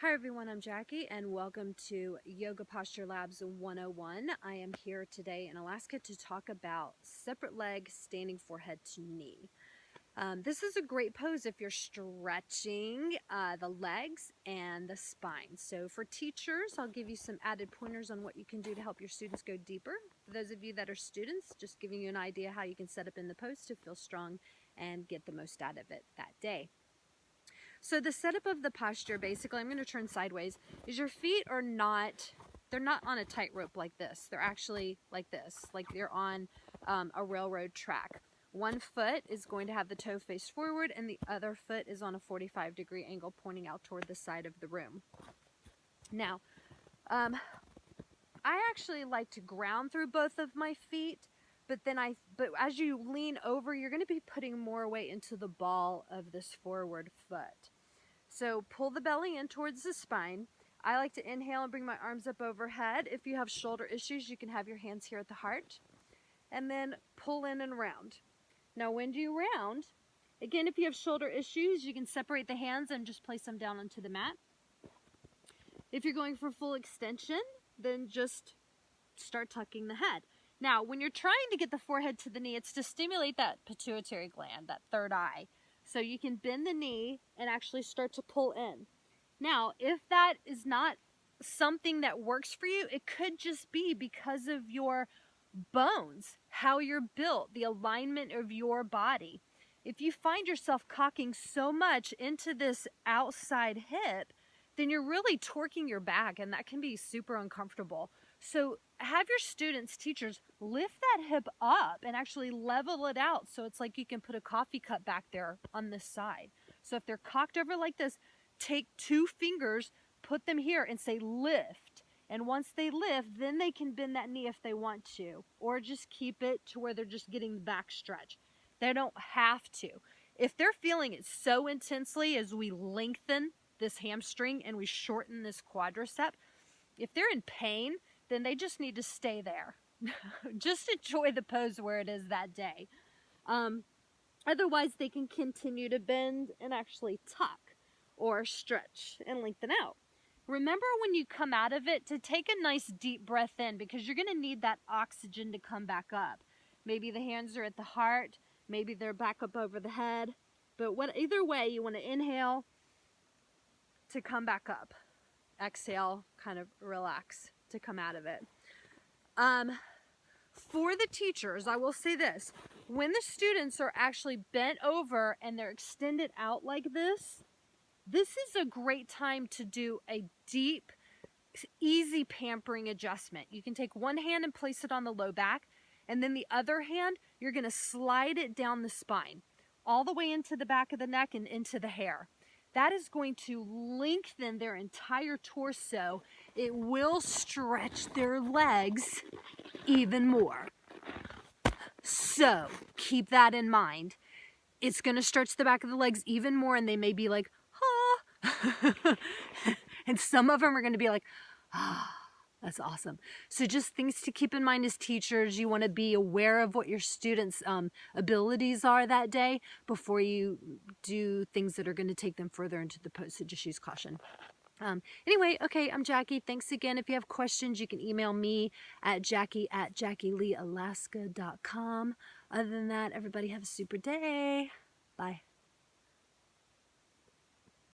Hi everyone, I'm Jackie and welcome to Yoga Posture Labs 101. I am here today in Alaska to talk about separate leg standing forehead to knee. This is a great pose if you're stretching the legs and the spine. So for teachers, I'll give you some added pointers on what you can do to help your students go deeper. For those of you that are students, just giving you an idea how you can set up in the pose to feel strong and get the most out of it that day. So the setup of the posture, basically, I'm going to turn sideways, is your feet are not, they're not on a tightrope like this. They're actually like this, like they're on a railroad track. One foot is going to have the toe face forward and the other foot is on a 45-degree angle pointing out toward the side of the room. Now, I actually like to ground through both of my feet, but as you lean over, you're going to be putting more weight into the ball of this forward foot. So pull the belly in towards the spine. I like to inhale and bring my arms up overhead. If you have shoulder issues, you can have your hands here at the heart. And then pull in and round. Now when you round, again, if you have shoulder issues, you can separate the hands and just place them down onto the mat. If you're going for full extension, then just start tucking the head. Now, when you're trying to get the forehead to the knee, it's to stimulate that pituitary gland, that third eye. So you can bend the knee and actually start to pull in. Now, if that is not something that works for you, it could just be because of your bones, how you're built, the alignment of your body. If you find yourself cocking so much into this outside hip, then you're really torquing your back, and that can be super uncomfortable. So have your students, teachers, lift that hip up and actually level it out so it's like you can put a coffee cup back there on this side. So if they're cocked over like this, take 2 fingers, put them here and say lift. And once they lift, then they can bend that knee if they want to, or just keep it to where they're just getting the back stretch. They don't have to. If they're feeling it so intensely as we lengthen this hamstring and we shorten this quadricep, if they're in pain, then they just need to stay there. Just enjoy the pose where it is that day. Otherwise, they can continue to bend and actually tuck or stretch and lengthen out. Remember when you come out of it to take a nice deep breath in, because you're going to need that oxygen to come back up. Maybe the hands are at the heart, maybe they're back up over the head, but either way, you want to inhale to come back up. Exhale, kind of relax to come out of it. For the teachers, I will say this. When the students are actually bent over and they're extended out like this is a great time to do a deep, easy pampering adjustment. You can take one hand and place it on the low back, and then the other hand, you're going to slide it down the spine, all the way into the back of the neck and into the hair. That is going to lengthen their entire torso. It will stretch their legs even more. So keep that in mind. It's going to stretch the back of the legs even more, and they may be like, ah. And some of them are going to be like, ah. That's awesome. So just things to keep in mind as teachers. You want to be aware of what your students' abilities are that day before you do things that are going to take them further into the pose. So just use caution. Anyway, okay, I'm Jackie. Thanks again. If you have questions, you can email me at jackie@jackieleealaska.com. Other than that, everybody have a super day. Bye.